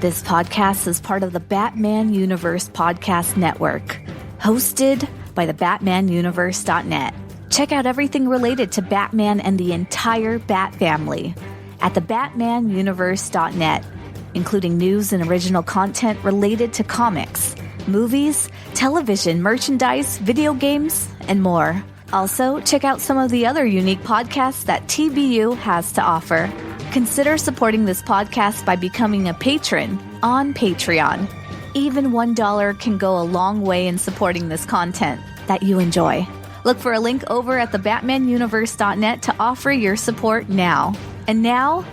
This podcast is part of the Batman Universe Podcast Network, hosted by the BatmanUniverse.net. Check out everything related to Batman and the entire Bat family at the BatmanUniverse.net, including news and original content related to comics, movies, television, merchandise, video games, and more. Also, check out some of the other unique podcasts that TBU has to offer. Consider supporting this podcast by becoming a patron on Patreon. Even $1 can go a long way in supporting this content that you enjoy. Look for a link over at the BatmanUniverse.net to offer your support now. And now,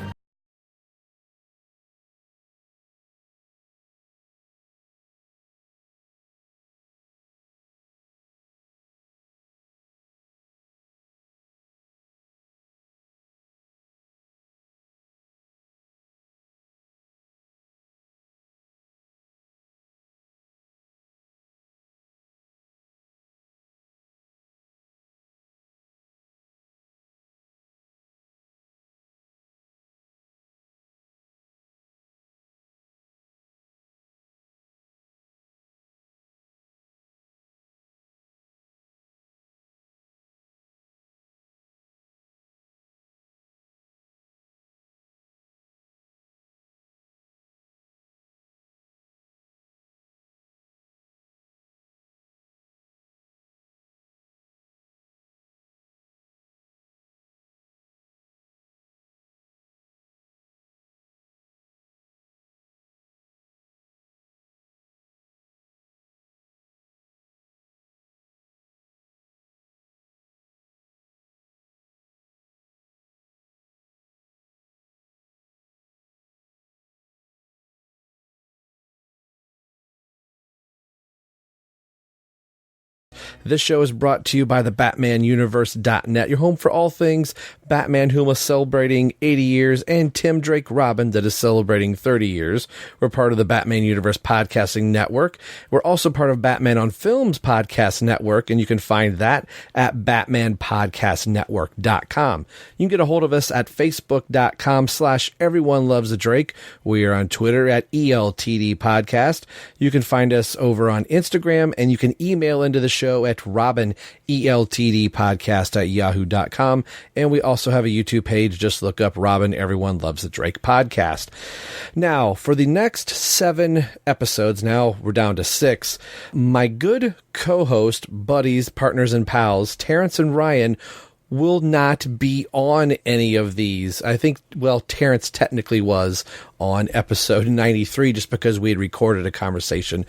This show is brought to you by the BatmanUniverse.net, your home for all things Batman, whom is celebrating 80 years, and Tim Drake Robin, that is celebrating 30 years. We're part of the Batman Universe Podcasting Network. We're also part of Batman on Films Podcast Network, and you can find that at BatmanPodcastNetwork.com. You can get a hold of us at Facebook.com/EveryoneLovesTheDrake. We are on Twitter at ELTD Podcast. You can find us over on Instagram, and you can email into the show at RobinELTDpodcast@yahoo.com. And we also have a YouTube page. Just look up Robin Everyone Loves the Drake Podcast. Now, for the next 7 episodes, now we're down to 6, my good co-host, buddies, partners, and pals, Terrence and Ryan, will not be on any of these. I think, well, Terrence technically was on episode 93 just because we had recorded a conversation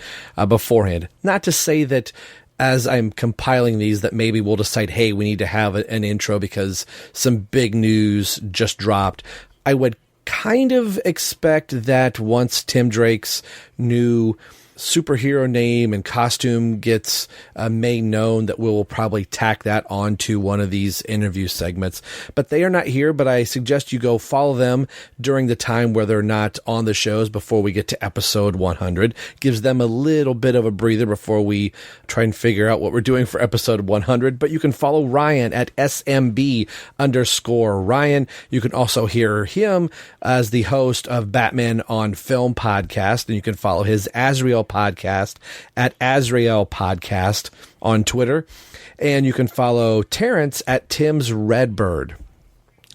beforehand. Not to say that as I'm compiling these that maybe we'll decide, hey, we need to have an intro because some big news just dropped. I would kind of expect that once Tim Drake's new superhero name and costume gets made known, that we will probably tack that onto one of these interview segments. But they are not here, but I suggest you go follow them during the time where they're not on the shows before we get to episode 100. Gives them a little bit of a breather before we try and figure out what we're doing for episode 100. But you can follow Ryan at SMB_Ryan. You can also hear him as the host of Batman on Film podcast, and you can follow his Azrael podcast at Azrael Podcast on Twitter, and you can follow Terrence at Tim's Redbird.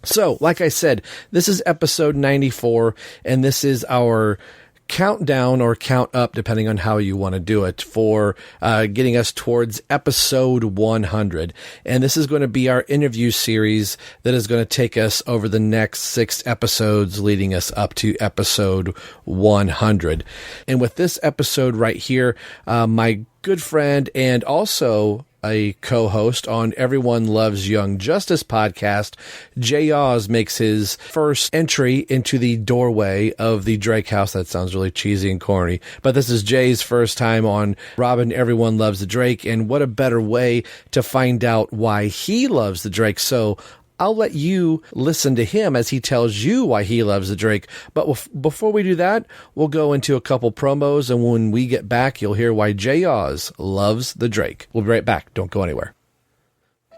So, like I said, this is episode 94, and this is our countdown or count up, depending on how you want to do it, for getting us towards episode 100. And this is going to be our interview series that is going to take us over the next 6 episodes, leading us up to episode 100. And with this episode right here, my good friend and also a co-host on Everyone Loves Young Justice podcast, Jay Yaws makes his first entry into the doorway of the Drake house. That sounds really cheesy and corny, but this is Jay's first time on Robin Everyone Loves the Drake, and what a better way to find out why he loves the Drake. So I'll let you listen to him as he tells you why he loves the Drake. But before we do that, we'll go into a couple promos, and when we get back, you'll hear why Jay Yaws loves the Drake. We'll be right back. Don't go anywhere.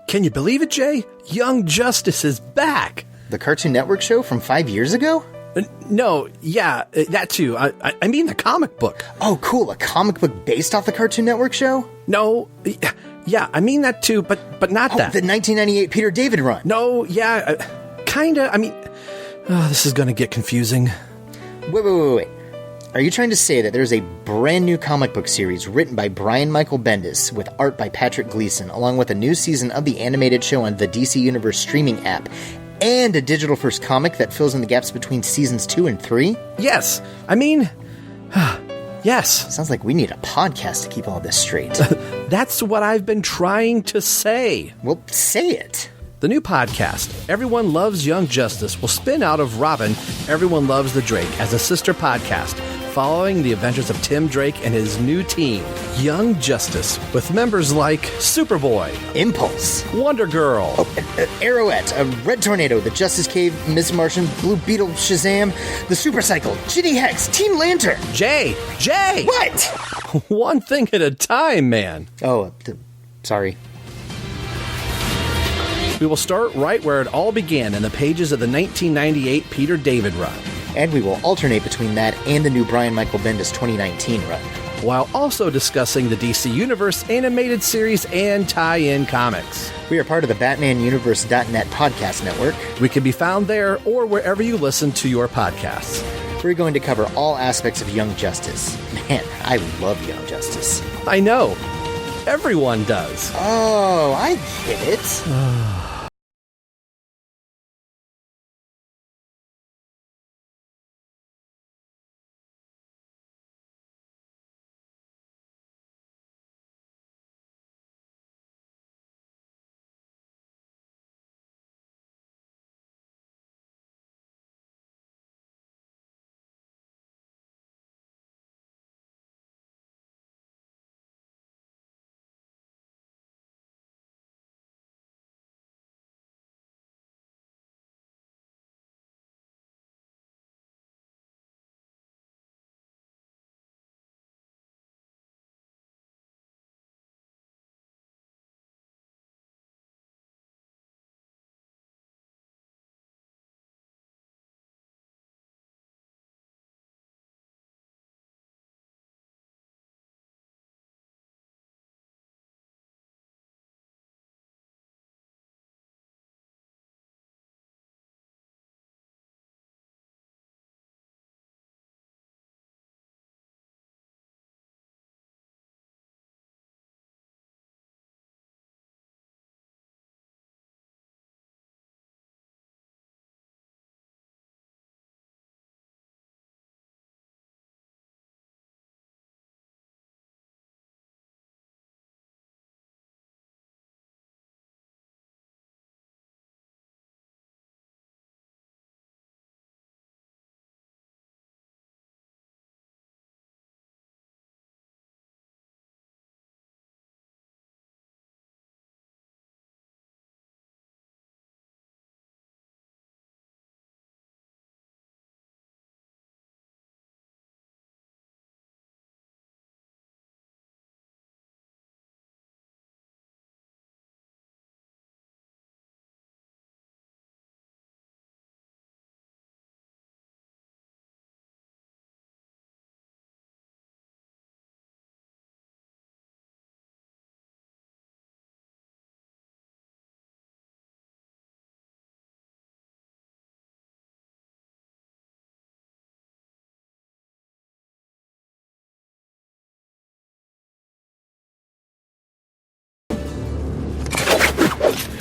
Can you believe it, Jay? Young Justice is back! The Cartoon Network show from 5 years ago? No, yeah, that too. I mean the comic book. Oh, cool. A comic book based off the Cartoon Network show? No, yeah, I mean that too, but not that. The 1998 Peter David run. No, yeah, kinda. I mean, this is gonna get confusing. Wait. Are you trying to say that there's a brand new comic book series written by Brian Michael Bendis with art by Patrick Gleason, along with a new season of the animated show on the DC Universe streaming app, and a digital-first comic that fills in the gaps between seasons 2 and 3? Yes. I mean, yes. Sounds like we need a podcast to keep all this straight. That's what I've been trying to say. Well, say it. The new podcast, Everyone Loves Young Justice, will spin out of Robin, Everyone Loves the Drake, as a sister podcast, following the adventures of Tim Drake and his new team, Young Justice, with members like Superboy, Impulse, Wonder Girl, Arrowette, Red Tornado, the Justice Cave, Miss Martian, Blue Beetle, Shazam, the Super Cycle, Ginny Hex, Teen Lantern. Jay! What? One thing at a time, man. Oh, sorry. We will start right where it all began, in the pages of the 1998 Peter David run. And we will alternate between that and the new Brian Michael Bendis 2019 run. While also discussing the DC Universe animated series and tie-in comics. We are part of the BatmanUniverse.net podcast network. We can be found there or wherever you listen to your podcasts. We're going to cover all aspects of Young Justice. Man, I love Young Justice. I know. Everyone does. Oh, I get it.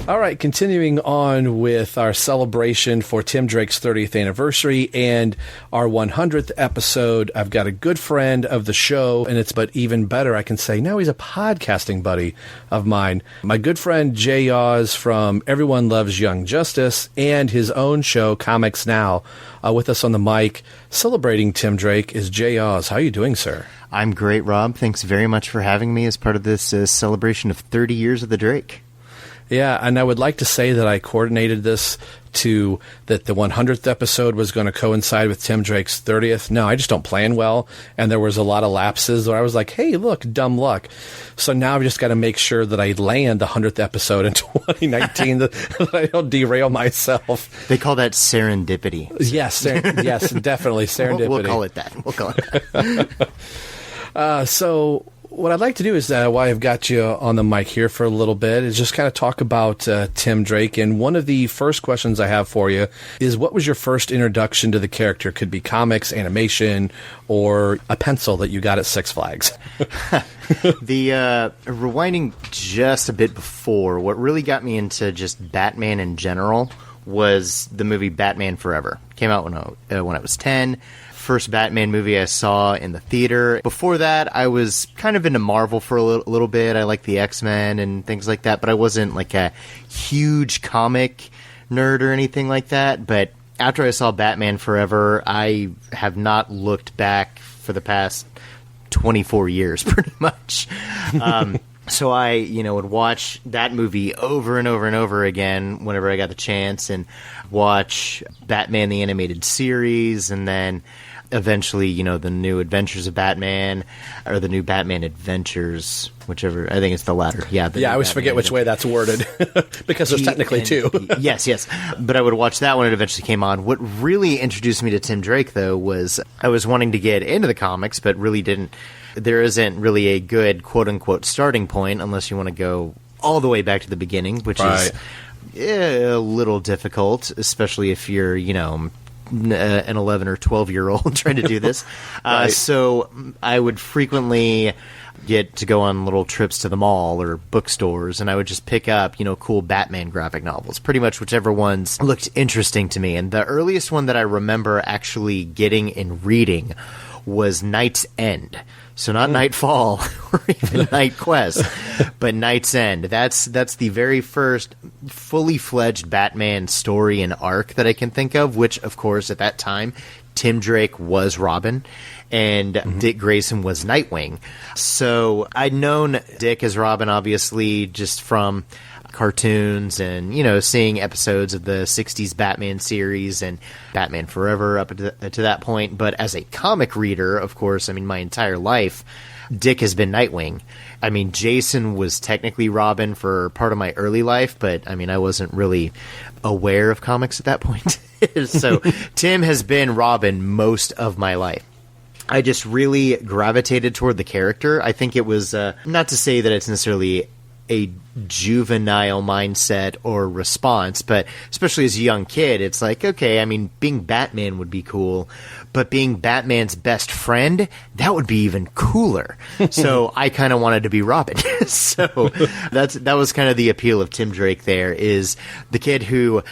All right, continuing on with our celebration for Tim Drake's 30th anniversary and our 100th episode. I've got a good friend of the show, and it's but even better, I can say now he's a podcasting buddy of mine. My good friend Jay Yaws from Everyone Loves Young Justice and his own show, Comics Now, with us on the mic celebrating Tim Drake is Jay Yaws. How are you doing, sir? I'm great, Rob. Thanks very much for having me as part of this celebration of 30 years of the Drake. Yeah, and I would like to say that I coordinated this that the 100th episode was going to coincide with Tim Drake's 30th. No, I just don't plan well, and there was a lot of lapses where I was like, hey, look, dumb luck. So now I've just got to make sure that I land the 100th episode in 2019, that I don't derail myself. They call that serendipity. Yes, yes, definitely serendipity. We'll call it that. So what I'd like to do is, while I've got you on the mic here for a little bit, is just kind of talk about Tim Drake. And one of the first questions I have for you is, what was your first introduction to the character? Could be comics, animation, or a pencil that you got at Six Flags. Rewinding just a bit before, what really got me into just Batman in general was the movie Batman Forever. Came out when I was 10. First Batman movie I saw in the theater. Before that, I was kind of into Marvel for a little bit. I liked the X-Men and things like that, but I wasn't like a huge comic nerd or anything like that. But after I saw Batman Forever, I have not looked back for the past 24 years, pretty much. So I, would watch that movie over and over and over again whenever I got the chance, and watch Batman the Animated Series, and then eventually, the new Adventures of Batman, or the new Batman Adventures, whichever. I think it's the latter. Yeah, I always Batman forget which way that's worded, because there's technically two. Yes. But I would watch that when it eventually came on. What really introduced me to Tim Drake, though, was I was wanting to get into the comics, but really didn't. There isn't really a good quote-unquote starting point unless you want to go all the way back to the beginning, which is a little difficult, especially if you're, an 11 or 12-year-old trying to do this. So I would frequently get to go on little trips to the mall or bookstores, and I would just pick up, cool Batman graphic novels, pretty much whichever ones looked interesting to me. And the earliest one that I remember actually getting and reading was Night's End. So not Nightfall or even Night Quest, but Night's End. That's the very first fully fledged Batman story and arc that I can think of, which, of course, at that time, Tim Drake was Robin and Dick Grayson was Nightwing. So I'd known Dick as Robin, obviously, just from cartoons and, seeing episodes of the 60s Batman series and Batman Forever up to that point. But as a comic reader, of course, my entire life, Dick has been Nightwing. Jason was technically Robin for part of my early life, but, I wasn't really aware of comics at that point. So Tim has been Robin most of my life. I just really gravitated toward the character. I think it was, not to say that it's necessarily a juvenile mindset or response, but especially as a young kid, it's like, okay, being Batman would be cool, but being Batman's best friend, that would be even cooler. So I kind of wanted to be Robin. So that was kind of the appeal of Tim Drake there, is the kid who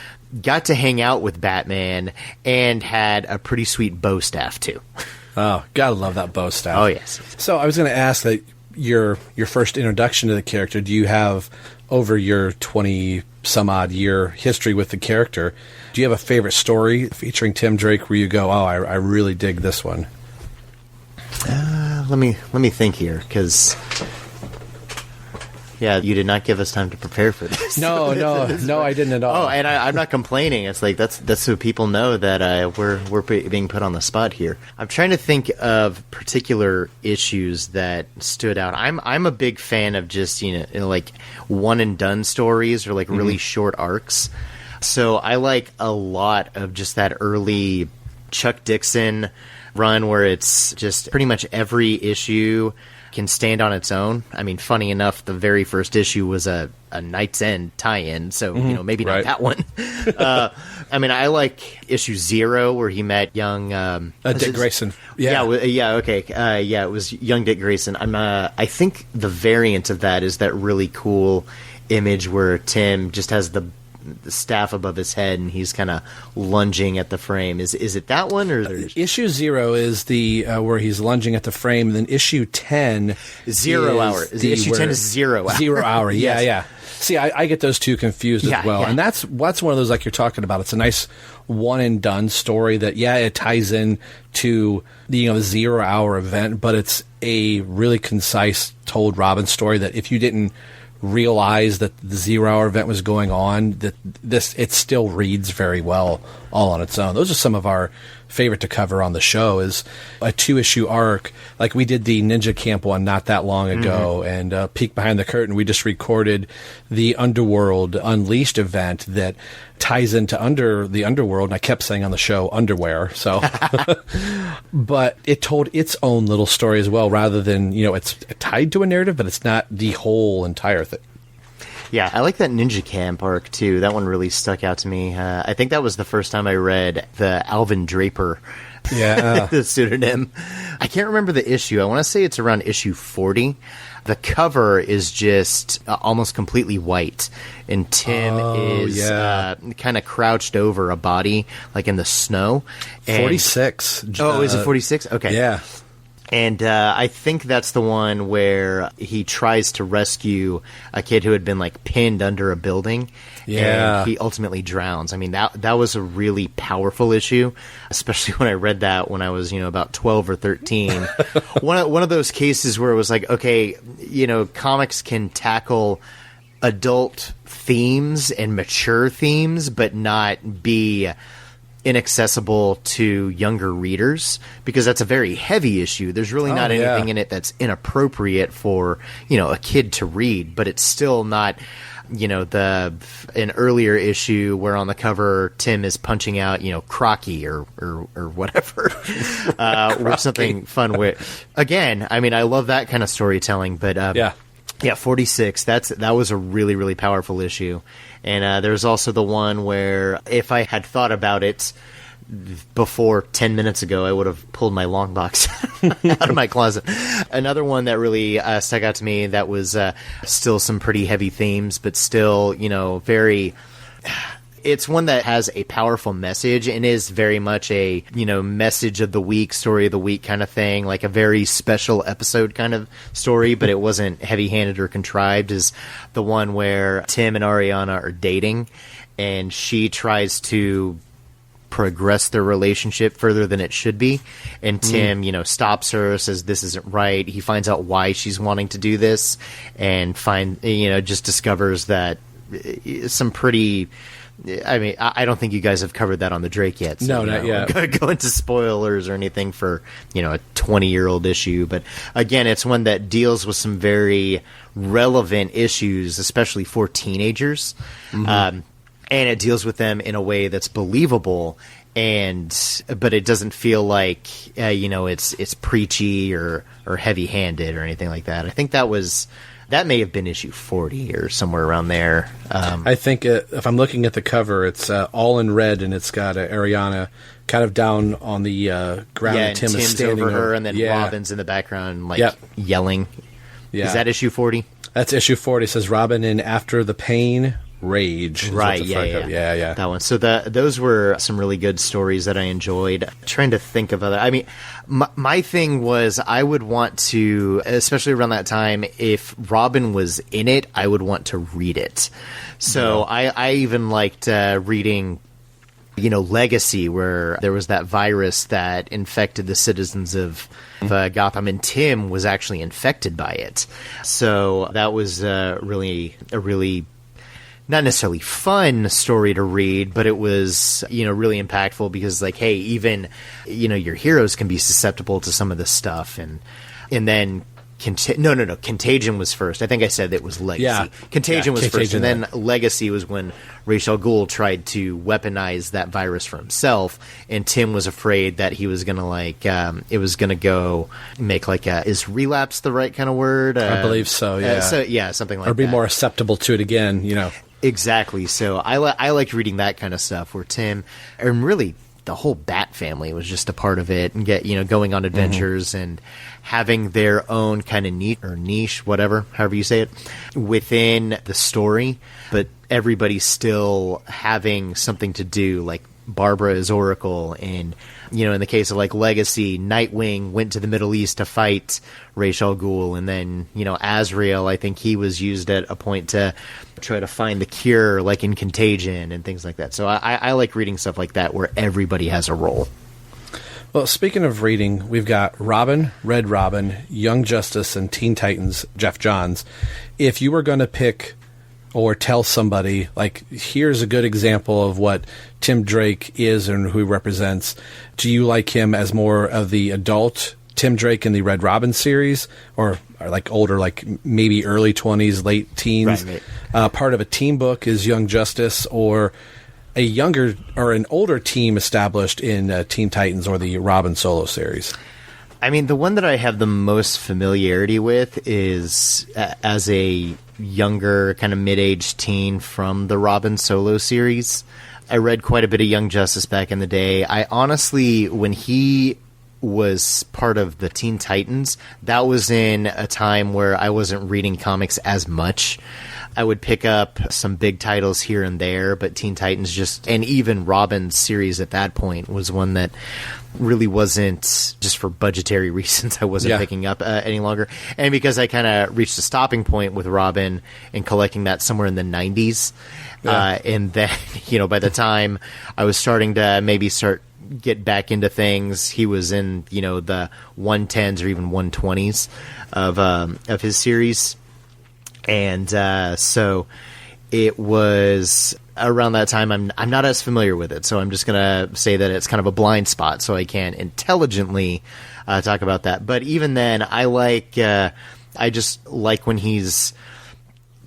got to hang out with Batman and had a pretty sweet bow staff too. Oh, gotta love that bow staff. Oh, yes. So I was going to ask that your first introduction to the character, do you have, over your 20-some-odd year history with the character, do you have a favorite story featuring Tim Drake where you go, oh, I really dig this one? Let me think here, because you did not give us time to prepare for this. No, I didn't at all. Oh, and I'm not complaining. It's like that's so people know that we're being put on the spot here. I'm trying to think of particular issues that stood out. I'm a big fan of just like one and done stories, or like really short arcs. So I like a lot of just that early Chuck Dixon run where it's just pretty much every issue can stand on its own. Funny enough, the very first issue was a Night's End tie-in, so maybe not that one. I like issue 0 where he met young Dick Grayson. It was young Dick Grayson. I think the variant of that is that really cool image where Tim just has the staff above his head and he's kind of lunging at the frame. Is it that one, or issue 0 is the where he's lunging at the frame, and then issue 10 0 hour. Issue 10 is 0 hour. 0 hour. Yes. Yeah. See, I get those two confused as well, and that's one of those like you're talking about. It's a nice one and done story that it ties in to the 0 hour event, but it's a really concise told Robin story that if you didn't realized that the 0 Hour event was going on, that it still reads very well all on its own. Those are some of our favorite to cover on the show, is a 2-issue arc. Like we did the Ninja Camp one not that long ago, and Peek Behind the Curtain, we just recorded the Underworld Unleashed event that ties into the Underworld, and I kept saying on the show underwear, so but it told its own little story as well, rather than, it's tied to a narrative, but it's not the whole entire thing. Yeah, I like that Ninja Camp arc, too. That one really stuck out to me. I think that was the first time I read the Alvin Draper the pseudonym. I can't remember the issue. I want to say it's around issue 40. The cover is just almost completely white, and Tim is kind of crouched over a body, like in the snow. 46. Oh, is it 46? Okay. Yeah. And I think that's the one where he tries to rescue a kid who had been like pinned under a building. Yeah. And he ultimately drowns. I mean, that was a really powerful issue, especially when I read that when I was, about 12 or 13. One of those cases where it was like, okay, comics can tackle adult themes and mature themes, but not be inaccessible to younger readers, because that's a very heavy issue. There's really not anything in it that's inappropriate for, a kid to read, but it's still not, an earlier issue where on the cover Tim is punching out, Crocky or whatever, or something fun with. Again, I mean, I love that kind of storytelling, but yeah, 46. That was a really, really powerful issue. And there's also the one where if I had thought about it before 10 minutes ago, I would have pulled my long box out of my closet. Another one that really stuck out to me, that was still some pretty heavy themes, but still, very... It's one that has a powerful message and is very much a, message of the week, story of the week kind of thing, like a very special episode kind of story, but it wasn't heavy-handed or contrived, is the one where Tim and Ariana are dating, and she tries to progress their relationship further than it should be, and Tim, stops her, says this isn't right. He finds out why she's wanting to do this, and just discovers that some pretty... I mean, I don't think you guys have covered that on the Drake yet. So, no, not yet. Go into spoilers or anything for, a 20-year-old issue. But again, it's one that deals with some very relevant issues, especially for teenagers. And it deals with them in a way that's believable. But it doesn't feel like, it's preachy or heavy-handed or anything like that. I think that may have been issue 40 or somewhere around there. I think if I'm looking at the cover, it's all in red, and it's got Ariana kind of down on the ground. Yeah, and Tim Tim's is standing over her, and then Robin's in the background, yelling. Yeah. Is that issue 40? That's issue 40. It says Robin in After the Pain, Rage. Right, yeah. That one. So those were some really good stories that I enjoyed. Trying to think of other... I mean, my thing was I would want to, especially around that time, if Robin was in it, I would want to read it. So I even liked reading... Legacy, where there was that virus that infected the citizens of Gotham, and Tim was actually infected by it. So that was a really not necessarily fun story to read, but it was, really impactful, because hey, even, your heroes can be susceptible to some of this stuff. And then Contagion was first. I think I said it was Legacy. Yeah. Contagion was first, and then Legacy was when Ra's al Ghul tried to weaponize that virus for himself, and Tim was afraid that he was going to it was going to go make is relapse the right kind of word? I believe so, yeah. Something like that. Or be more susceptible to it again, Exactly. So I liked reading that kind of stuff where Tim, and really the whole Bat family was just a part of it, and going on adventures and having their own kind of niche, whatever, however you say it, within the story, but everybody still having something to do. Like Barbara is Oracle, and in the case of Legacy, Nightwing went to the Middle East to fight Ra's al Ghul, and then Azrael, I think he was used at a point to try to find the cure, like in Contagion and things like that. So I like reading stuff like that where everybody has a role. Well, speaking of reading, we've got Robin, Red Robin, Young Justice, and Teen Titans, Jeff Johns. If you were going to pick or tell somebody, like, here's a good example of what Tim Drake is and who he represents, do you like him as more of the adult Tim Drake in the Red Robin series, or like older, like maybe early 20s, late teens? Right. Part of a team book is Young Justice, or a younger or an older team established in Teen Titans or the Robin solo series? I mean, the one that I have the most familiarity with is as a younger, kind of mid-aged teen from the Robin solo series. I read quite a bit of Young Justice back in the day. I honestly, when he was part of the Teen Titans, that was in a time where I wasn't reading comics as much. I would pick up some big titles here and there, but Teen Titans and even Robin's series at that point was one that really wasn't, just for budgetary reasons, I wasn't picking up any longer. And because I kind of reached a stopping point with Robin and collecting that somewhere in the 90s. And then, by the time I was starting to get back into things, he was in, the 110s or even 120s of his series. And so it was around that time. I'm not as familiar with it, so I'm just going to say that it's kind of a blind spot, so I can't intelligently talk about that. But even then, I just like when he's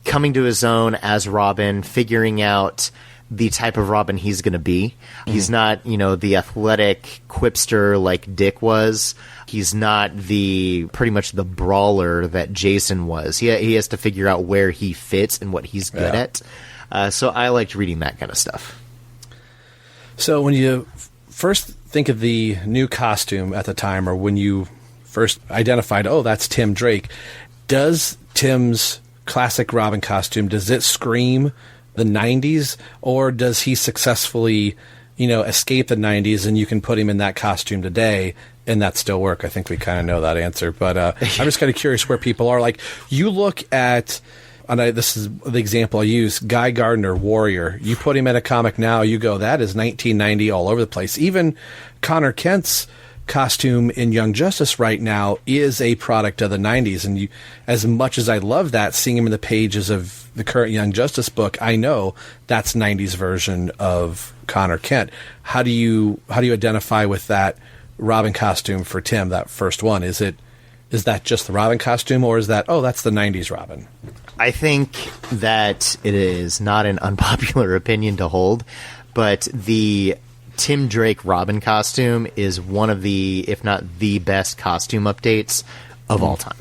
coming to his own as Robin, figuring out the type of Robin he's going to be. He's not, the athletic quipster like Dick was. He's not pretty much the brawler that Jason was. He has to figure out where he fits and what he's good at. So I liked reading that kind of stuff. So when you first think of the new costume at the time, or when you first identified, oh, that's Tim Drake, does Tim's classic Robin costume, does it scream the 90s, or does he successfully, escape the 90s and you can put him in that costume today and that still work? I think we kind of know that answer, but I'm just kind of curious where people are. Like, you look at, this is the example I use, Guy Gardner, Warrior. You put him in a comic now, you go, that is 1990 all over the place. Even Connor Kent's costume in Young Justice right now is a product of the 90s, and as much as I love that, seeing him in the pages of the current Young Justice book, I know that's 90s version of Connor Kent. How do you identify with that Robin costume for Tim, that first one? Is that just the Robin costume, or is that, that's the 90s Robin? I think that it is not an unpopular opinion to hold, but the Tim Drake Robin costume is one of the, if not the best costume updates of all time.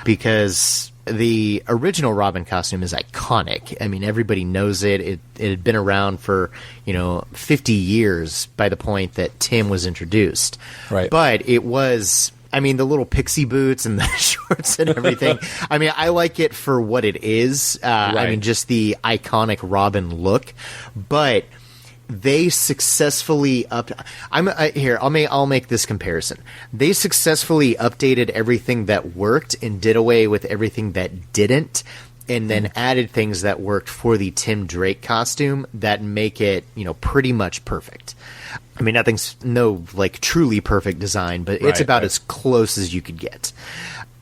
Because the original Robin costume is iconic. I mean, everybody knows it. It had been around for, 50 years by the point that Tim was introduced. Right. But it was, the little pixie boots and the shorts and everything. I like it for what it is. Right. Just the iconic Robin look. But they successfully I'll make this comparison. They successfully updated everything that worked and did away with everything that didn't, and then added things that worked for the Tim Drake costume that make it, pretty much perfect. Nothing's truly perfect design, but it's about as close as you could get.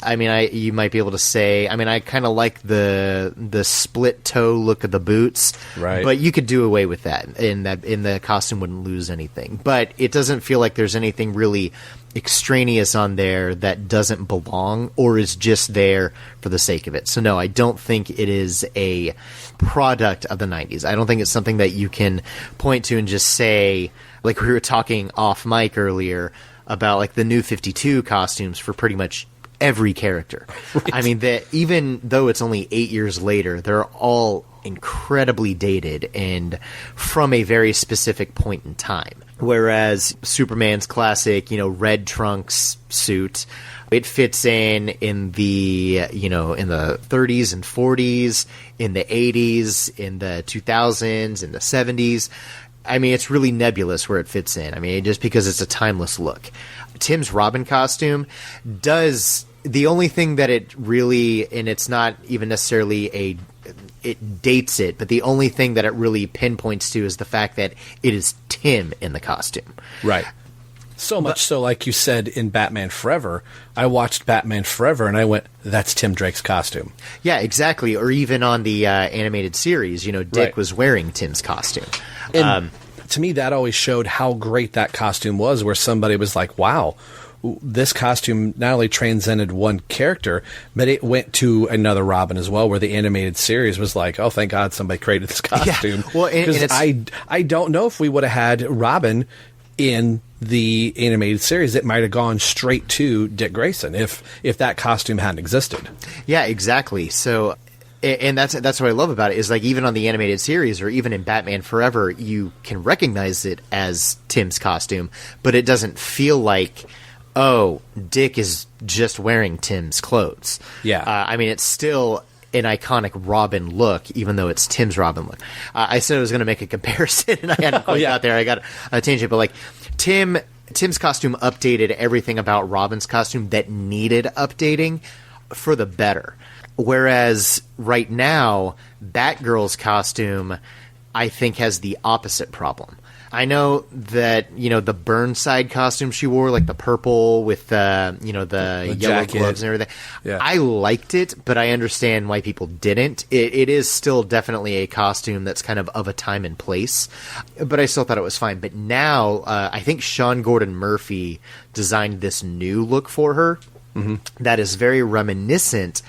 You might be able to say, I kind of like the split toe look of the boots, right? But you could do away with that, and the costume wouldn't lose anything. But it doesn't feel like there's anything really extraneous on there that doesn't belong or is just there for the sake of it. So no, I don't think it is a product of the 90s. I don't think it's something that you can point to and just say, like we were talking off mic earlier about the new 52 costumes for pretty much every character. Right. That even though it's only 8 years later, they're all incredibly dated and from a very specific point in time. Whereas Superman's classic, red trunks suit, it fits in the, in the 30s and 40s, in the 80s, in the 2000s, in the 70s. It's really nebulous where it fits in. Just because it's a timeless look. Tim's Robin costume does the only thing that it really, and it's not even necessarily it dates it, but the only thing that it really pinpoints to is the fact that it is Tim in the costume. Right. So much so, like you said, in Batman Forever, I watched Batman Forever and I went, that's Tim Drake's costume. Yeah, exactly. Or even on the animated series, Dick was wearing Tim's costume. And to me, that always showed how great that costume was, where somebody was like, wow, this costume not only transcended one character, but it went to another Robin as well, where the animated series was like, oh, thank God somebody created this costume. Yeah. Well, because I don't know if we would have had Robin in the animated series. It might have gone straight to Dick Grayson if that costume hadn't existed. Yeah, exactly. So, and that's what I love about it, is like even on the animated series or even in Batman Forever, you can recognize it as Tim's costume, but it doesn't feel like, oh, Dick is just wearing Tim's clothes. Yeah. I mean, it's still an iconic Robin look, even though it's Tim's Robin look. I said I was going to make a comparison, and I hadn't quite got there. I got a tangent, but like Tim's costume updated everything about Robin's costume that needed updating for the better. Whereas right now, Batgirl's costume, I think, has the opposite problem. I know that, the Burnside costume she wore, like the purple with the yellow jacket, gloves and everything. Yeah. I liked it, but I understand why people didn't. It is still definitely a costume that's kind of a time and place, but I still thought it was fine. But now, I think Sean Gordon Murphy designed this new look for her that is very reminiscent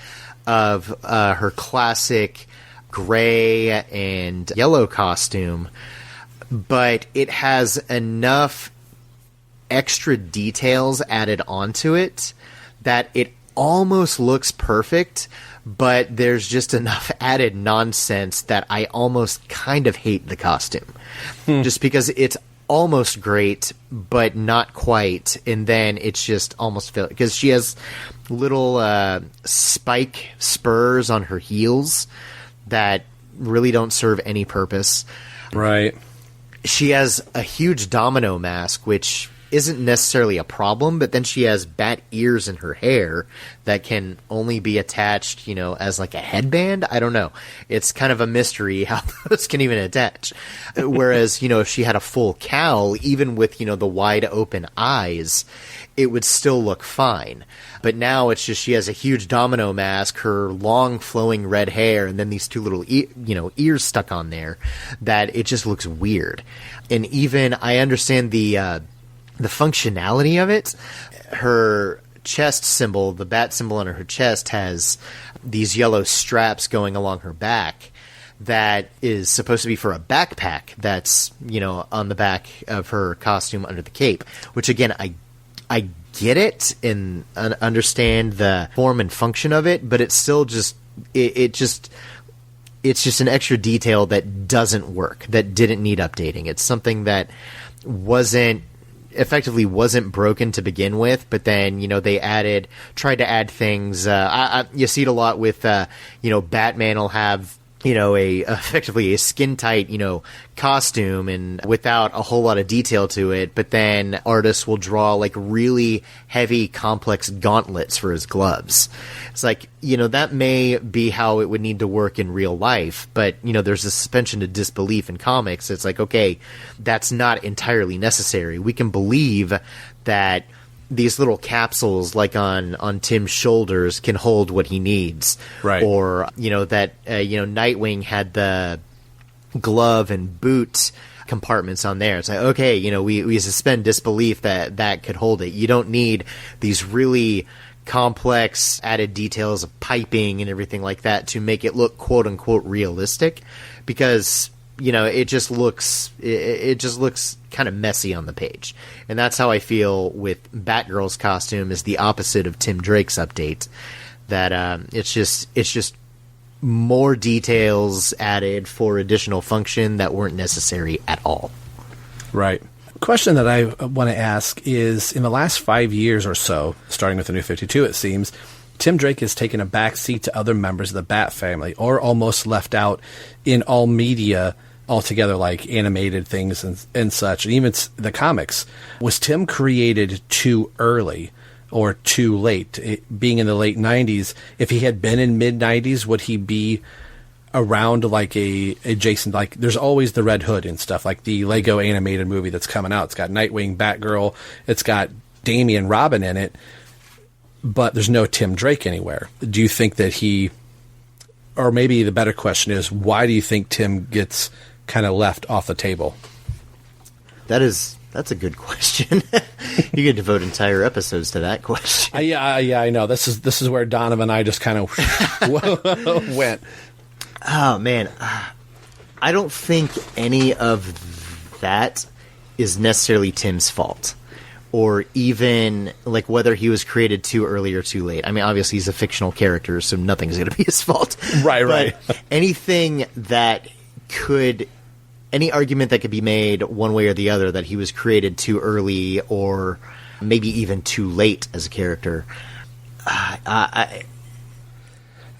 of her classic gray and yellow costume, but it has enough extra details added onto it that it almost looks perfect, but there's just enough added nonsense that I almost kind of hate the costume. Just because it's almost great, but not quite, and then it's just almost because she has little spike spurs on her heels that really don't serve any purpose. Right. She has a huge domino mask, which isn't necessarily a problem, but then she has bat ears in her hair that can only be attached, as like a headband. I don't know. It's kind of a mystery how those can even attach. Whereas, if she had a full cowl, even with, the wide open eyes, it would still look fine. But now it's just she has a huge domino mask, her long flowing red hair, and then these two little ears stuck on there that it just looks weird. And even I understand the functionality of it. Her chest symbol, the bat symbol on her chest, has these yellow straps going along her back that is supposed to be for a backpack that's, on the back of her costume under the cape, which again, I get it and understand the form and function of it, but it's still just it's just an extra detail that doesn't work, that didn't need updating. It's something that wasn't broken to begin with, but then they tried to add things. You see it a lot with Batman will have effectively a skin tight costume and without a whole lot of detail to it, but then artists will draw like really heavy complex gauntlets for his gloves. It's like, that may be how it would need to work in real life, but there's a suspension of disbelief in comics. It's like, okay, that's not entirely necessary. We can believe that these little capsules, like on Tim's shoulders, can hold what he needs. Right. Or, that, Nightwing had the glove and boot compartments on there. It's like, okay, we suspend disbelief that could hold it. You don't need these really complex added details of piping and everything like that to make it look quote unquote realistic, because it just looks kind of messy on the page. And that's how I feel with Batgirl's costume, is the opposite of Tim Drake's update. That it's just more details added for additional function that weren't necessary at all. Right. Question that I want to ask is, in the last 5 years or so, starting with the New 52, it seems, Tim Drake has taken a back seat to other members of the Bat family, or almost left out in all media altogether, like animated things and such, and even the comics. Was Tim created too early or too late? Being in the late 90s, if he had been in mid-90s, would he be around like a Jason, like there's always the Red Hood and stuff, like the Lego animated movie that's coming out. It's got Nightwing, Batgirl, it's got Damian Robin in it, but there's no Tim Drake anywhere. Do you think that or maybe the better question is, why do you think Tim gets kind of left off the table? That's a good question. You could devote entire episodes to that question. Yeah, I know. This is where Donovan and I just kind of went. Oh man, I don't think any of that is necessarily Tim's fault, or even like whether he was created too early or too late. I mean, obviously he's a fictional character, so nothing's going to be his fault. Right. But anything that any argument that could be made one way or the other that he was created too early or maybe even too late as a character. And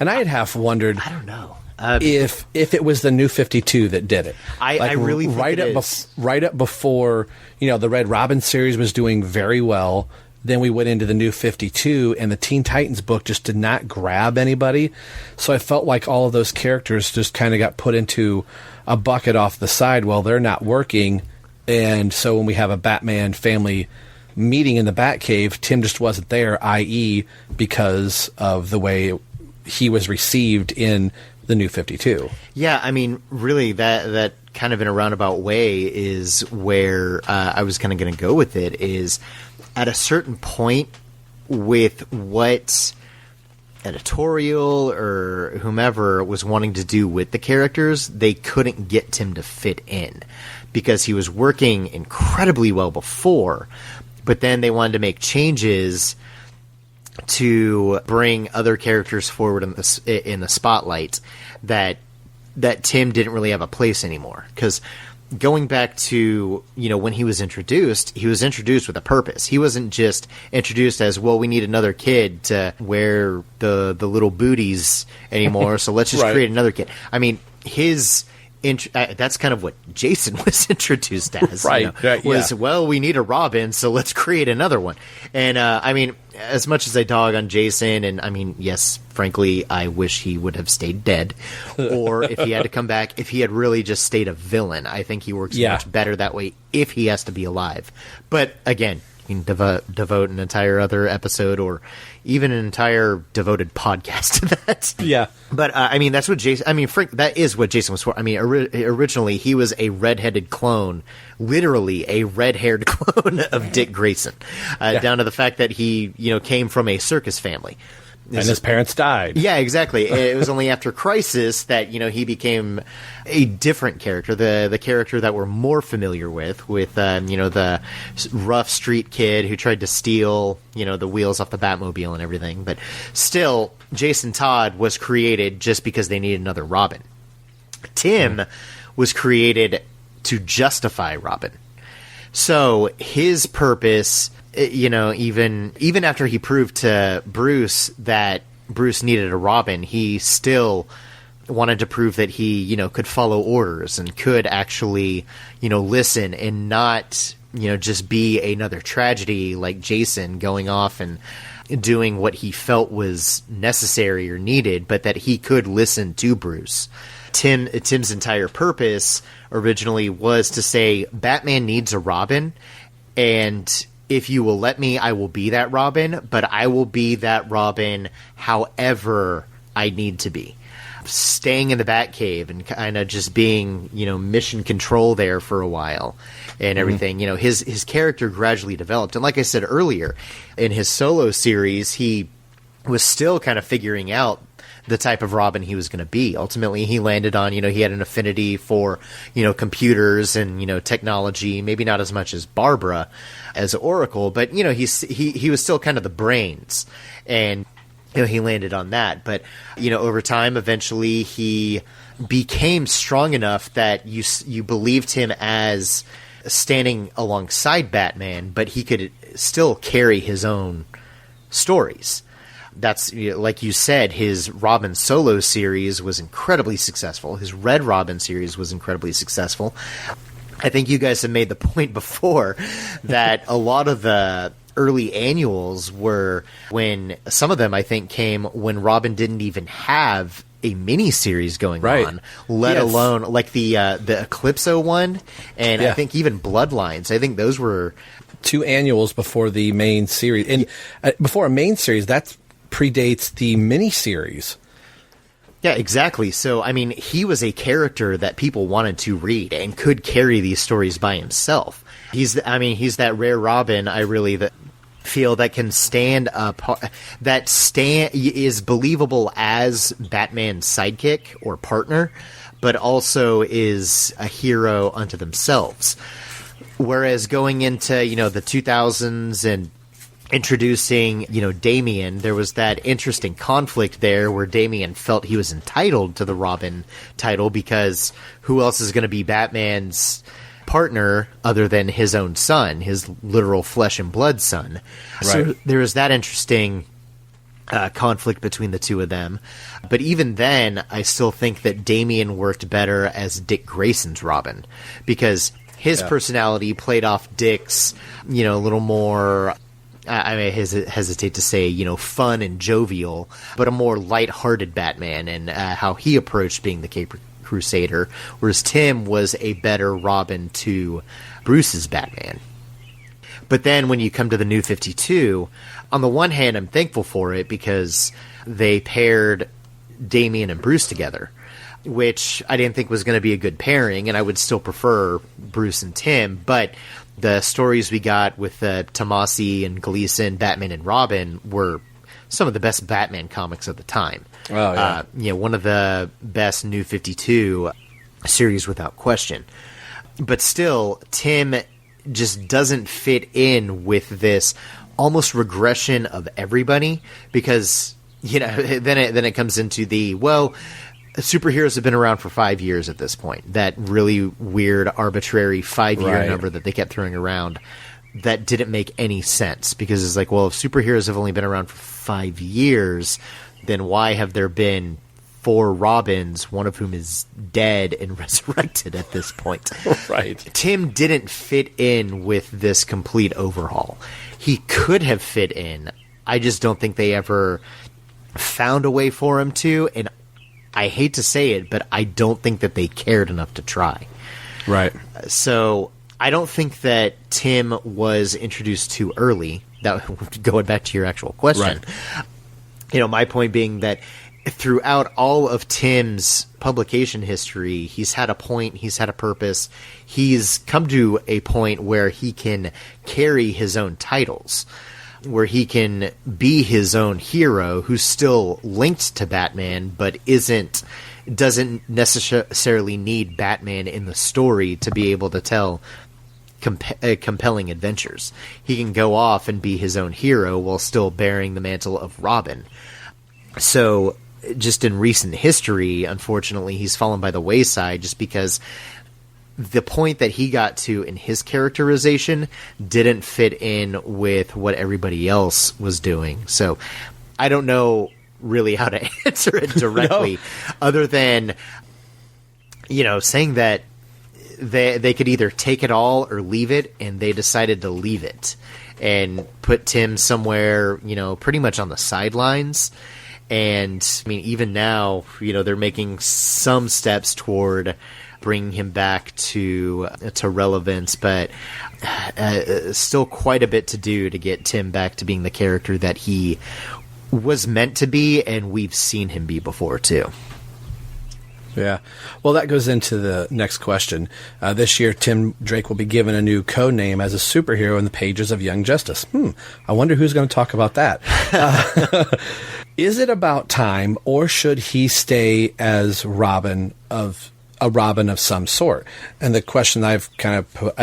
I had half wondered. I don't know. If it was the New 52 that did it. I really think right it up is. Right up before, the Red Robin series was doing very well. Then we went into the New 52, and the Teen Titans book just did not grab anybody. So I felt like all of those characters just kind of got put into a bucket off the side. Well, they're not working. And so when we have a Batman family meeting in the Batcave, Tim just wasn't there, i.e. because of the way he was received in the New 52. Yeah, I mean, really, that kind of in a roundabout way is where I was kind of going to go with it, is at a certain point with what editorial or whomever was wanting to do with the characters, they couldn't get Tim to fit in because he was working incredibly well before, but then they wanted to make changes to bring other characters forward in the spotlight that Tim didn't really have a place anymore. Because going back to, when he was introduced with a purpose. He wasn't just introduced as, well, we need another kid to wear the little booties anymore, so let's just Right. create another kid. I mean, that's kind of what Jason was introduced as. Right. Was, well, we need a Robin, so let's create another one. And, I mean, as much as I dog on Jason, and I mean, yes, frankly, I wish he would have stayed dead. Or if he had to come back, if he had really just stayed a villain, I think he works much better that way if he has to be alive. But again, you can devote an entire other episode or even an entire devoted podcast to that. Yeah. But, I mean, that's what Jason... I mean, Frank, that is what Jason was for. I mean, originally, he was a redheaded clone, literally a red-haired clone of Dick Grayson, down to the fact that he, came from a circus family. And his parents died. Yeah, exactly. It was only after Crisis that, he became a different character, the character that we're more familiar with the rough street kid who tried to steal, the wheels off the Batmobile and everything. But still, Jason Todd was created just because they needed another Robin. Tim was created to justify Robin. So his purpose... even after he proved to Bruce that Bruce needed a Robin, he still wanted to prove that he, could follow orders and could actually, listen and not, just be another tragedy like Jason going off and doing what he felt was necessary or needed, but that he could listen to Bruce. Tim's entire purpose originally was to say, Batman needs a Robin, and if you will let me, I will be that Robin, but I will be that Robin however I need to be. Staying in the Batcave and kind of just being, mission control there for a while and everything. His character gradually developed. And like I said earlier, in his solo series, he was still kind of figuring out the type of Robin he was going to be. Ultimately, he landed on, he had an affinity for, computers and, technology, maybe not as much as Barbara as Oracle, but, he was still kind of the brains, and, he landed on that. But, over time, eventually he became strong enough that you believed him as standing alongside Batman, but he could still carry his own stories. That's, like you said, his Robin solo series was incredibly successful. His Red Robin series was incredibly successful. I think you guys have made the point before that a lot of the early annuals were when some of them, I think, came when Robin didn't even have a mini-series going on, let alone like the Eclipso one, and I think even Bloodlines. I think those were 2 annuals before the main series. And before a main series, that predates the mini-series. Yeah, exactly. So, I mean, he was a character that people wanted to read and could carry these stories by himself. He's that rare Robin, I really feel, that can stand up, is believable as Batman's sidekick or partner, but also is a hero unto themselves. Whereas going into, the 2000s and introducing, Damian, there was that interesting conflict there where Damian felt he was entitled to the Robin title because who else is going to be Batman's partner other than his own son, his literal flesh and blood son. Right. So there was that interesting conflict between the two of them. But even then, I still think that Damian worked better as Dick Grayson's Robin because his personality played off Dick's, a little more, I may hesitate to say, fun and jovial, but a more lighthearted Batman and how he approached being the Caped Crusader, whereas Tim was a better Robin to Bruce's Batman. But then when you come to the New 52, on the one hand, I'm thankful for it because they paired Damian and Bruce together, which I didn't think was going to be a good pairing, and I would still prefer Bruce and Tim, but the stories we got with Tomasi and Gleason, Batman and Robin, were some of the best Batman comics of the time. Oh, yeah. One of the best New 52 series without question. But still, Tim just doesn't fit in with this almost regression of everybody because, then it comes into superheroes have been around for 5 years at this point. That really weird, arbitrary 5-year number that they kept throwing around that didn't make any sense because it's like, well, if superheroes have only been around for 5 years, then why have there been 4 Robins, one of whom is dead and resurrected at this point? Right. Tim didn't fit in with this complete overhaul. He could have fit in. I just don't think they ever found a way for him to, and I hate to say it, but I don't think that they cared enough to try. Right. So I don't think that Tim was introduced too early. That going back to your actual question. Right. My point being that throughout all of Tim's publication history, he's had a point, he's had a purpose. He's come to a point where he can carry his own titles, where he can be his own hero who's still linked to Batman, but doesn't necessarily need Batman in the story to be able to tell compelling adventures. He can go off and be his own hero while still bearing the mantle of Robin. So just in recent history, unfortunately, he's fallen by the wayside just because the point that he got to in his characterization didn't fit in with what everybody else was doing. So I don't know really how to answer it directly other than, saying that they could either take it all or leave it, and they decided to leave it and put Tim somewhere, pretty much on the sidelines. And I mean, even now, they're making some steps toward bringing him back to relevance, but still quite a bit to do to get Tim back to being the character that he was meant to be, and we've seen him be before too. Yeah. Well, that goes into the next question. This year, Tim Drake will be given a new code name as a superhero in the pages of Young Justice. I wonder who's going to talk about that. Is it about time, or should he stay as a Robin of some sort? And the question I've kind of put,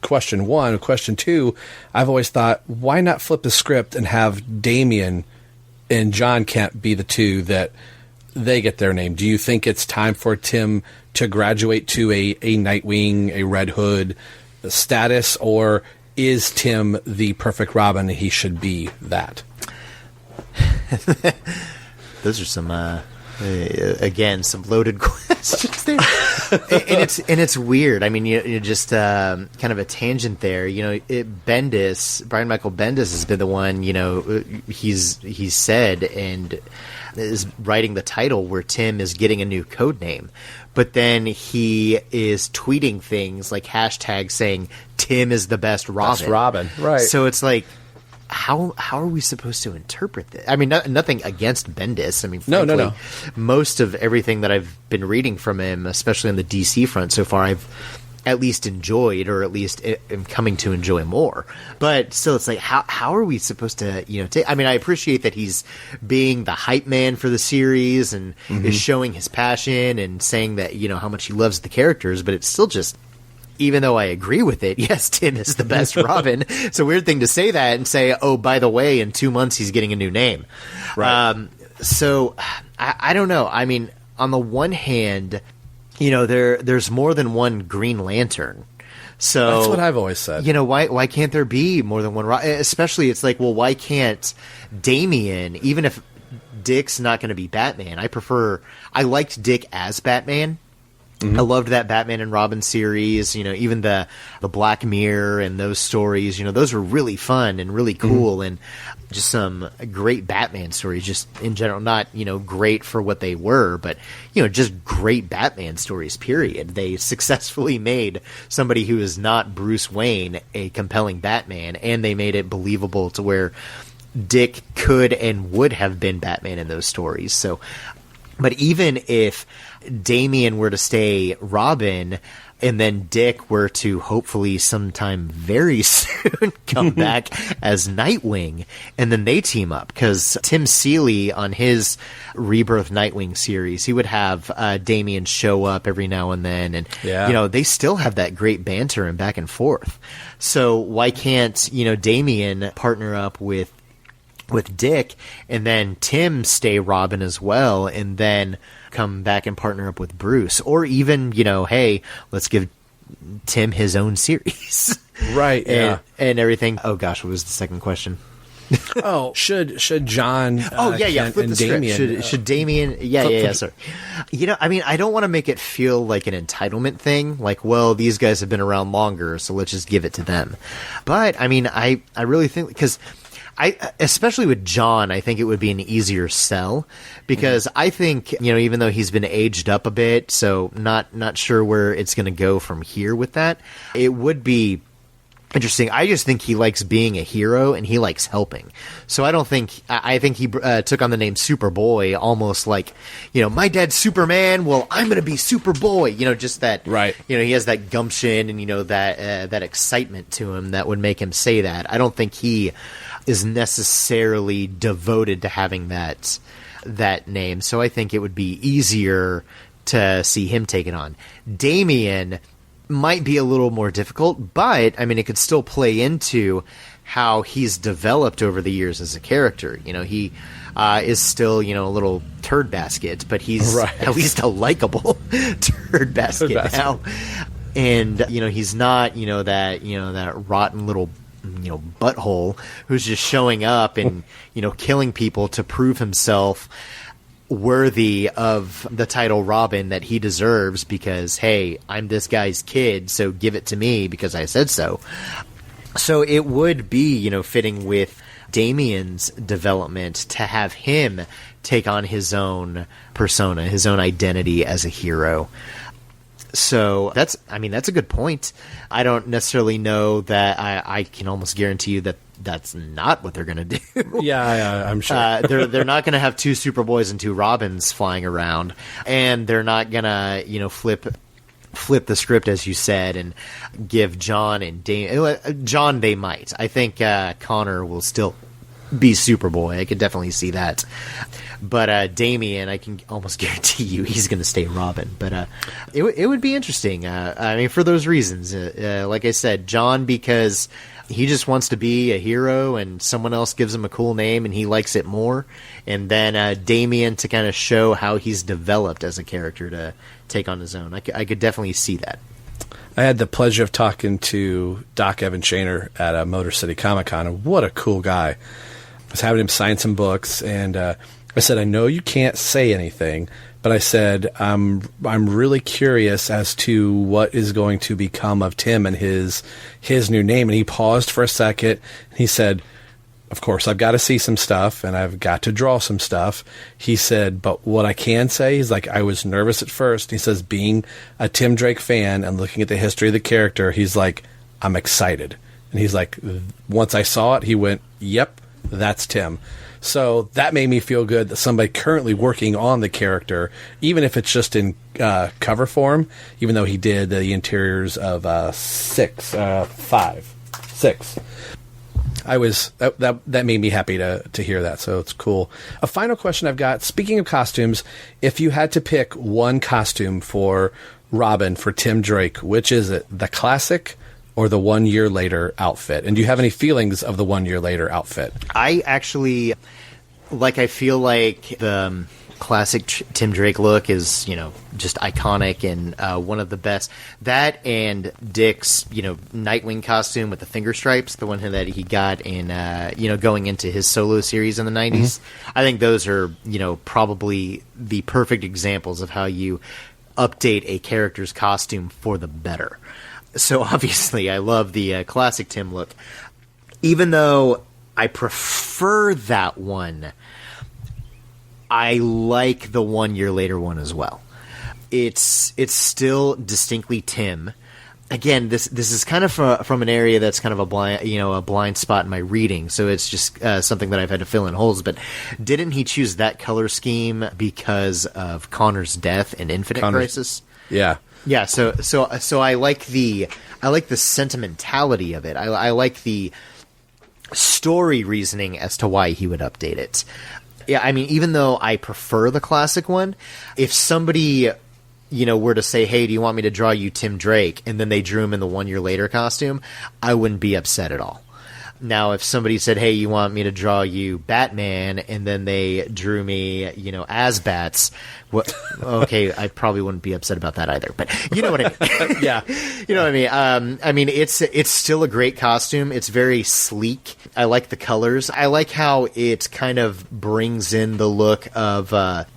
question one. Question two, I've always thought, why not flip the script and have Damian and John Kent be the two that they get their name? Do you think it's time for Tim to graduate to a Nightwing, a Red Hood status, or is Tim the perfect Robin? He should be that. Those are some, again, some loaded questions there. it's weird. I mean, you just kind of a tangent there. You know, Brian Michael Bendis has been the one. You know, he's said and is writing the title where Tim is getting a new code name, but then he is tweeting things like hashtag saying Tim is the best Robin. Best Robin, right? So it's like, how are we supposed to interpret this? I mean, nothing against Bendis. I mean, frankly, no. Most of everything that I've been reading from him, especially on the DC front so far, I've at least enjoyed, or at least am coming to enjoy more. But still, it's like, how are we supposed to, you know, I mean, I appreciate that he's being the hype man for the series and is showing his passion and saying that, you know, how much he loves the characters, but it's still just, even though I agree with it, yes, Tim is the best Robin. It's a weird thing to say that and say, oh, by the way, in 2 months he's getting a new name. Right. So I don't know. I mean, on the one hand, you know, there's more than one Green Lantern. So that's what I've always said. You know, why can't there be more than one? Especially, it's like, well, why can't Damian, even if Dick's not going to be Batman? I liked Dick as Batman. I loved that Batman and Robin series, you know, even the Black Mirror and those stories, you know, those were really fun and really cool and just some great Batman stories just in general, not, you know, great for what they were, but, you know, just great Batman stories, period. They successfully made somebody who is not Bruce Wayne a compelling Batman, and they made it believable to where Dick could and would have been Batman in those stories. So, but even if Damian were to stay Robin, and then Dick were to hopefully sometime very soon come back as Nightwing, and then they team up, because Tim Seeley on his Rebirth Nightwing series, he would have Damian show up every now and then, and you know, they still have that great banter and back and forth. So why can't, you know, Damian partner up with Dick, and then Tim stay Robin as well, and then come back and partner up with Bruce? Or even, you know, hey, let's give Tim his own series. Right, yeah. And everything. Oh gosh, what was the second question? Should John flip the Damian, script. Should Damian sorry. You know, I mean, I don't want to make it feel like an entitlement thing, like, well, these guys have been around longer, so let's just give it to them. But I mean, I really think, because especially with John, I think it would be an easier sell, because I think, you know, even though he's been aged up a bit, so not sure where it's going to go from here with that, it would be interesting. I just think he likes being a hero and he likes helping. So I think he took on the name Superboy almost like, you know, my dad's Superman, well, I'm going to be Superboy, you know, just that, right. You know, he has that gumption and, you know, that excitement to him that would make him say that. I don't think he is necessarily devoted to having that name. So I think it would be easier to see him take it on. Damian might be a little more difficult, but I mean, it could still play into how he's developed over the years as a character. You know, he is still, you know, a little turd basket, but he's at least a likable turd basket now. And, you know, he's not, you know, that rotten little, you know, butthole who's just showing up and, you know, killing people to prove himself worthy of the title Robin that he deserves, because, hey, I'm this guy's kid, so give it to me because I said so. So it would be, you know, fitting with Damian's development to have him take on his own persona, his own identity as a hero. So that's a good point. I don't necessarily know that I can almost guarantee you that that's not what they're going to do. Yeah, I'm sure. They're not going to have two Superboys and two Robins flying around, and they're not going to, you know, flip the script, as you said, and give John and John, they might. I think Connor will still be Superboy. I could definitely see that. But Damian, I can almost guarantee you he's going to stay Robin. But it would be interesting. I mean, for those reasons. Like I said, John, because he just wants to be a hero and someone else gives him a cool name and he likes it more. And then Damian to kind of show how he's developed as a character to take on his own. I could definitely see that. I had the pleasure of talking to Doc Evan Shaner at Motor City Comic Con, and what a cool guy. I was having him sign some books, and I said, I know you can't say anything, but I said, I'm really curious as to what is going to become of Tim and his new name. And he paused for a second. And he said, of course, I've got to see some stuff and I've got to draw some stuff. He said, but what I can say is, like, I was nervous at first. He says, being a Tim Drake fan and looking at the history of the character, he's like, I'm excited. And he's like, once I saw it, he went, yep, that's Tim. So that made me feel good that somebody currently working on the character, even if it's just in cover form, even though he did the interiors of 6. That made me happy to hear that. So it's cool. A final question I've got, speaking of costumes, if you had to pick one costume for Robin for Tim Drake, which is it? The classic or the 1 year later outfit? And do you have any feelings of the 1 year later outfit? I actually, I feel like the classic Tim Drake look is, just iconic and one of the best. That and Dick's, Nightwing costume with the finger stripes, the one that he got in, going into his solo series in the 90s. Mm-hmm. I think those are, probably the perfect examples of how you update a character's costume for the better. So obviously I love the classic Tim look. Even though I prefer that one, I like the 1 year later one as well. It's still distinctly Tim. Again, this is kind of from an area that's kind of a blind spot in my reading, so it's just something that I've had to fill in holes. But didn't he choose that color scheme because of Connor's death in Infinite Crisis? Yeah. Yeah, so I like the sentimentality of it. I like the story reasoning as to why he would update it. Yeah, I mean, even though I prefer the classic one, if somebody, were to say, hey, do you want me to draw you Tim Drake? And then they drew him in the 1 year later costume, I wouldn't be upset at all. Now, if somebody said, hey, you want me to draw you Batman, and then they drew me, as Bats, okay, I probably wouldn't be upset about that either. But you know what I mean? Yeah. You know what I mean? It's still a great costume. It's very sleek. I like the colors. I like how it kind of brings in the look of,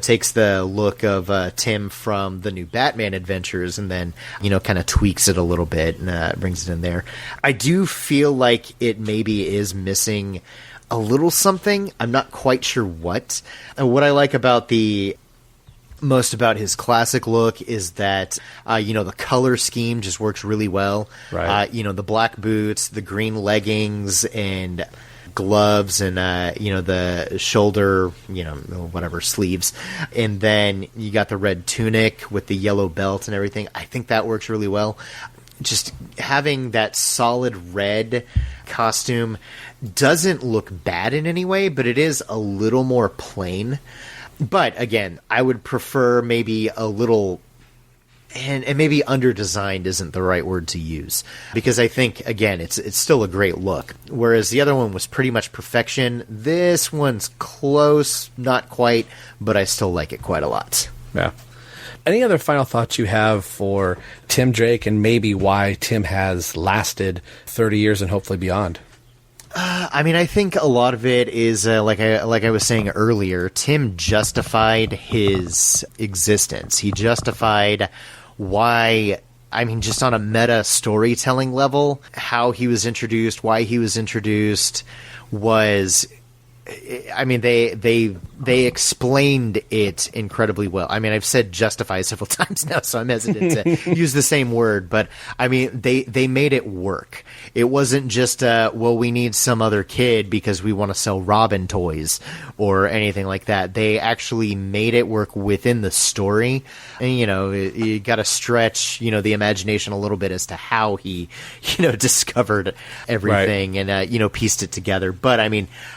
takes the look of Tim from the new Batman adventures and then, kind of tweaks it a little bit and brings it in there. I do feel like it maybe is missing a little something. I'm not quite sure what. And what I like about most about his classic look is that, the color scheme just works really well. Right. The black boots, the green leggings, and gloves and the shoulder whatever sleeves, and then you got the red tunic with the yellow belt and everything. I think that works really well. Just having that solid red costume doesn't look bad in any way, but it is a little more plain. But again, I would prefer maybe a little, and maybe under-designed isn't the right word to use, because I think, again, it's still a great look. Whereas the other one was pretty much perfection. This one's close, not quite, but I still like it quite a lot. Yeah. Any other final thoughts you have for Tim Drake and maybe why Tim has lasted 30 years and hopefully beyond? I think a lot of it is, like I was saying earlier, Tim justified his existence. He justified why, just on a meta storytelling level, how he was introduced, why he was introduced was, they explained it incredibly well. I've said justify several times now, so I'm hesitant to use the same word, but they made it work. It wasn't just, we need some other kid because we want to sell Robin toys or anything like that. They actually made it work within the story. And, you got to stretch, the imagination a little bit as to how he, discovered everything. Right. And, pieced it together. But,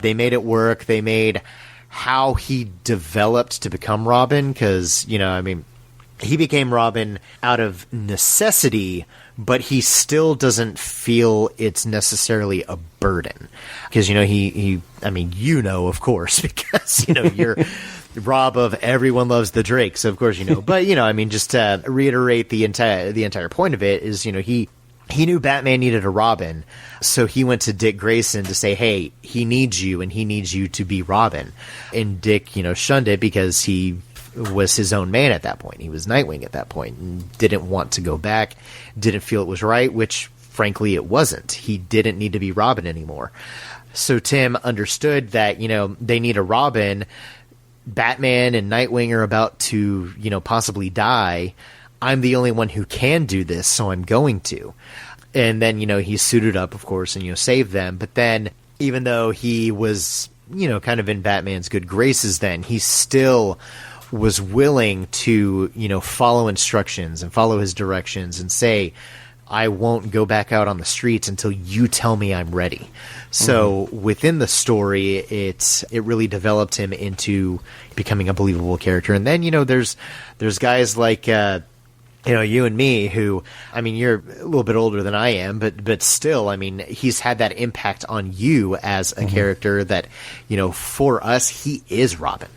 they made it work. They made how he developed to become Robin because, he became Robin out of necessity, but he still doesn't feel it's necessarily a burden. Because, of course, because, you're Rob of Everyone Loves the Drake, so of course But, just to reiterate the entire point of it is, he knew Batman needed a Robin, so he went to Dick Grayson to say, hey, he needs you, and he needs you to be Robin. And Dick, shunned it because he was his own man at that point. He was Nightwing at that point and didn't want to go back, didn't feel it was right, which frankly it wasn't. He didn't need to be Robin anymore. So Tim understood that, they need a Robin. Batman and Nightwing are about to, possibly die. I'm the only one who can do this, so I'm going to. And then, he suited up, of course, and, saved them. But then, even though he was, kind of in Batman's good graces then, he still was willing to, follow instructions and follow his directions and say, I won't go back out on the streets until you tell me I'm ready. So within the story, it really developed him into becoming a believable character. And then, there's guys like, you and me who, you're a little bit older than I am, but still, he's had that impact on you as a character that, for us, he is Robin.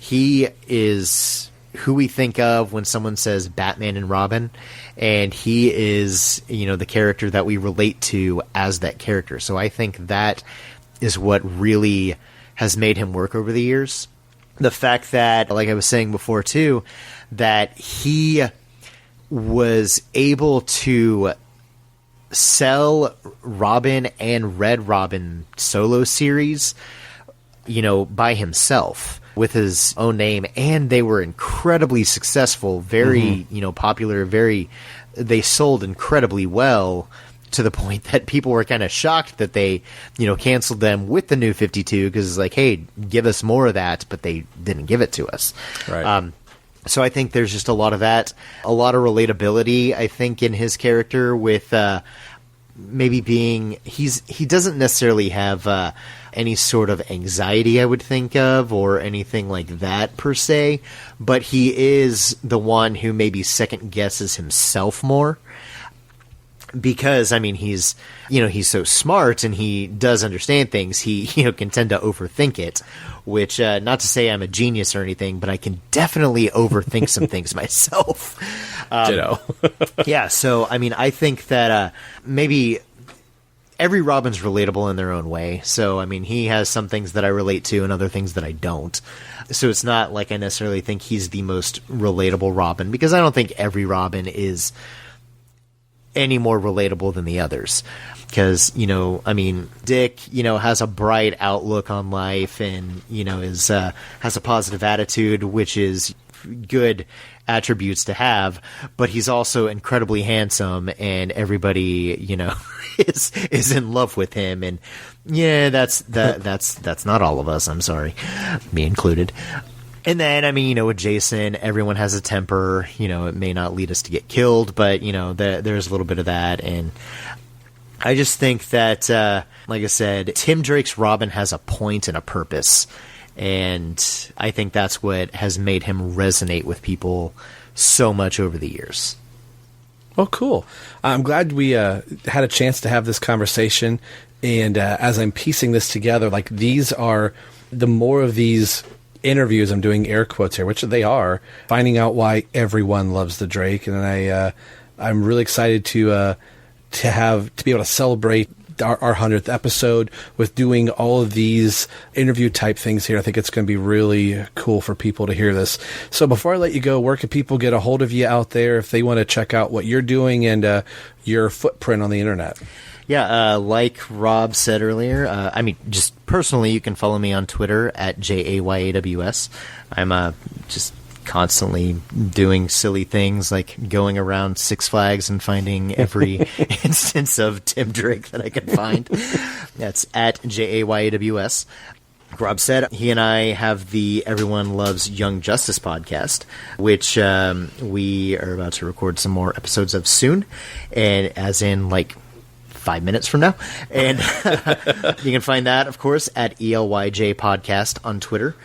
He is who we think of when someone says Batman and Robin, and he is, the character that we relate to as that character. So I think that is what really has made him work over the years. The fact that, like I was saying before too, that he was able to sell Robin and Red Robin solo series, by himself with his own name, and they were incredibly successful, very, popular, they sold incredibly well, to the point that people were kind of shocked that they, canceled them with the New 52, because it's like, hey, give us more of that, but they didn't give it to us. Right. So I think there's just a lot of that, a lot of relatability, I think, in his character with maybe being, he doesn't necessarily have any sort of anxiety, I would think of, or anything like that per se, but he is the one who maybe second guesses himself more. Because, he's, he's so smart and he does understand things. He, can tend to overthink it, which, not to say I'm a genius or anything, but I can definitely overthink some things myself. Yeah. So, I think that, maybe every Robin's relatable in their own way. So, he has some things that I relate to and other things that I don't. So it's not like I necessarily think he's the most relatable Robin, because I don't think every Robin is any more relatable than the others, because Dick has a bright outlook on life and is has a positive attitude, which is good attributes to have, but he's also incredibly handsome and everybody is in love with him, and that's not all of us, I'm sorry, me included. And then, with Jason, everyone has a temper. It may not lead us to get killed, but, there's a little bit of that. And I just think that, like I said, Tim Drake's Robin has a point and a purpose. And I think that's what has made him resonate with people so much over the years. Well, cool. I'm glad we had a chance to have this conversation. And as I'm piecing this together, like, these are the more of these interviews, I'm doing air quotes here, which they are, finding out why everyone loves the Drake, and I'm really excited to be able to celebrate our 100th episode with doing all of these interview type things here. I think it's going to be really cool for people to hear this. So before I let you go, where can people get a hold of you out there if they want to check out what you're doing and your footprint on the internet? Yeah, like Rob said earlier, just personally, you can follow me on Twitter at JAYAWS. I'm just constantly doing silly things like going around Six Flags and finding every instance of Tim Drake that I can find. That's at JAYAWS. Like Rob said, he and I have the Everyone Loves Young Justice podcast, which we are about to record some more episodes of soon, and as in 5 minutes from now. And you can find that, of course, at ELYJ Podcast on Twitter.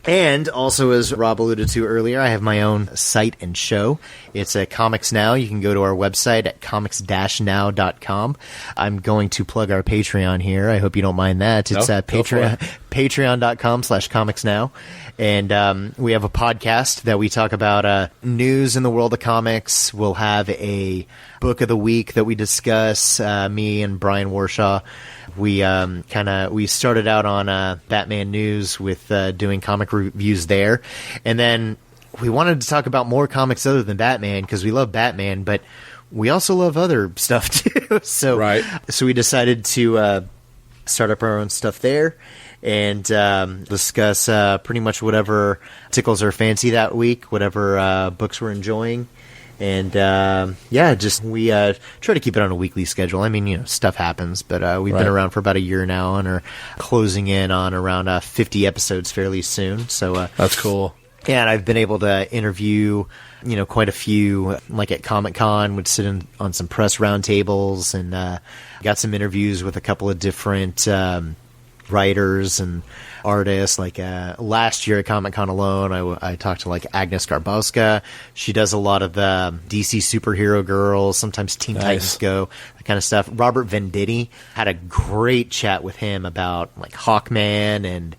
And also, as Rob alluded to earlier, I have my own site and show. It's Comics Now. You can go to our website at comics-now.com. I'm going to plug our Patreon here. I hope you don't mind that. It's patreon.com/comicsnow. And we have a podcast that we talk about news in the world of comics. We'll have a book of the week that we discuss, me and Brian Warshaw. We started out on Batman News with doing comic reviews there, and then we wanted to talk about more comics other than Batman because we love Batman, but we also love other stuff too. So we decided to start up our own stuff there and discuss pretty much whatever tickles our fancy that week, whatever books we're enjoying. And, we try to keep it on a weekly schedule. I mean, stuff happens, but we've been around for about a year now and are closing in on around 50 episodes fairly soon. So that's cool. Yeah, and I've been able to interview, quite a few, like at Comic-Con, would sit in on some press roundtables and got some interviews with a couple of different writers and artists. Like last year at Comic-Con alone, I talked to like Agnes Garbowska. She does a lot of the DC superhero girls, sometimes Teen Titans Go, that kind of stuff. Robert Venditti, had a great chat with him about like Hawkman and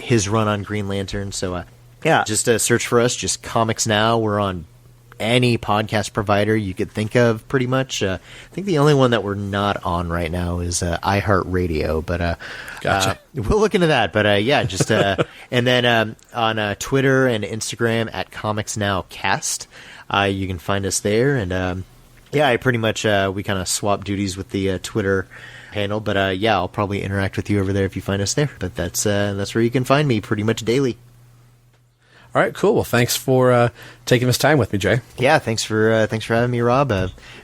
his run on Green Lantern. So just search for us, just Comics Now. We're on any podcast provider you could think of, pretty much. I think the only one that we're not on right now is iHeartRadio, but gotcha. We'll look into that. But and then on Twitter and Instagram at Comics Now Cast, you can find us there. And I pretty much we kind of swap duties with the Twitter handle, but I'll probably interact with you over there if you find us there. But that's where you can find me pretty much daily. All right, cool. Well, thanks for taking this time with me, Jay. Yeah, thanks for having me, Rob.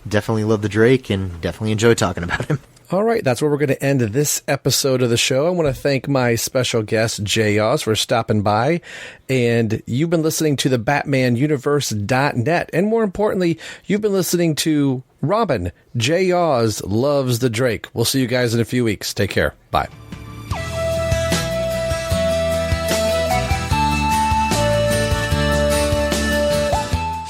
Definitely love the Drake and definitely enjoy talking about him. All right, that's where we're going to end this episode of the show. I want to thank my special guest, Jay Yaws, for stopping by. And you've been listening to the BatmanUniverse.net. And more importantly, you've been listening to Robin. Jay Yaws loves the Drake. We'll see you guys in a few weeks. Take care. Bye.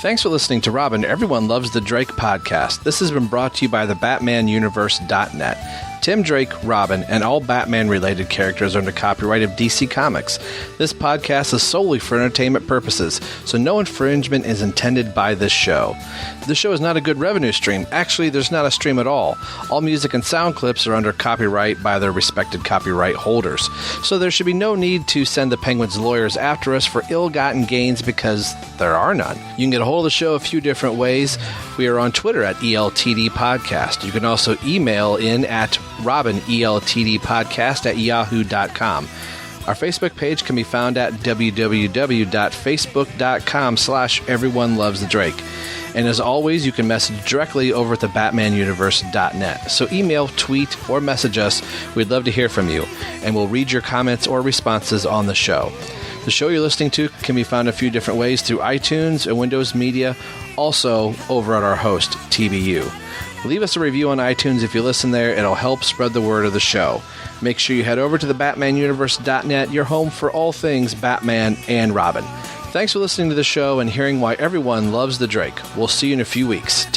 Thanks for listening to Robin, Everyone Loves the Drake podcast. This has been brought to you by the BatmanUniverse.net. Tim Drake, Robin, and all Batman-related characters are under copyright of DC Comics. This podcast is solely for entertainment purposes, so no infringement is intended by this show. This show is not a good revenue stream. Actually, there's not a stream at all. All music and sound clips are under copyright by their respected copyright holders. So there should be no need to send the Penguins lawyers after us for ill-gotten gains because there are none. You can get a hold of the show a few different ways. We are on Twitter at ELTD Podcast. You can also email in at robineltdpodcast@yahoo.com. Our Facebook page can be found at www.facebook.com/everyonelovesthedrake. And as always, you can message directly over at the BatmanUniverse.net. So email, tweet, or message us. We'd love to hear from you, and we'll read your comments or responses on the show. The show you're listening to can be found a few different ways through iTunes and Windows Media, also over at our host, TBU. Leave us a review on iTunes if you listen there. It'll help spread the word of the show. Make sure you head over to the BatmanUniverse.net, your home for all things Batman and Robin. Thanks for listening to the show and hearing why everyone loves the Drake. We'll see you in a few weeks.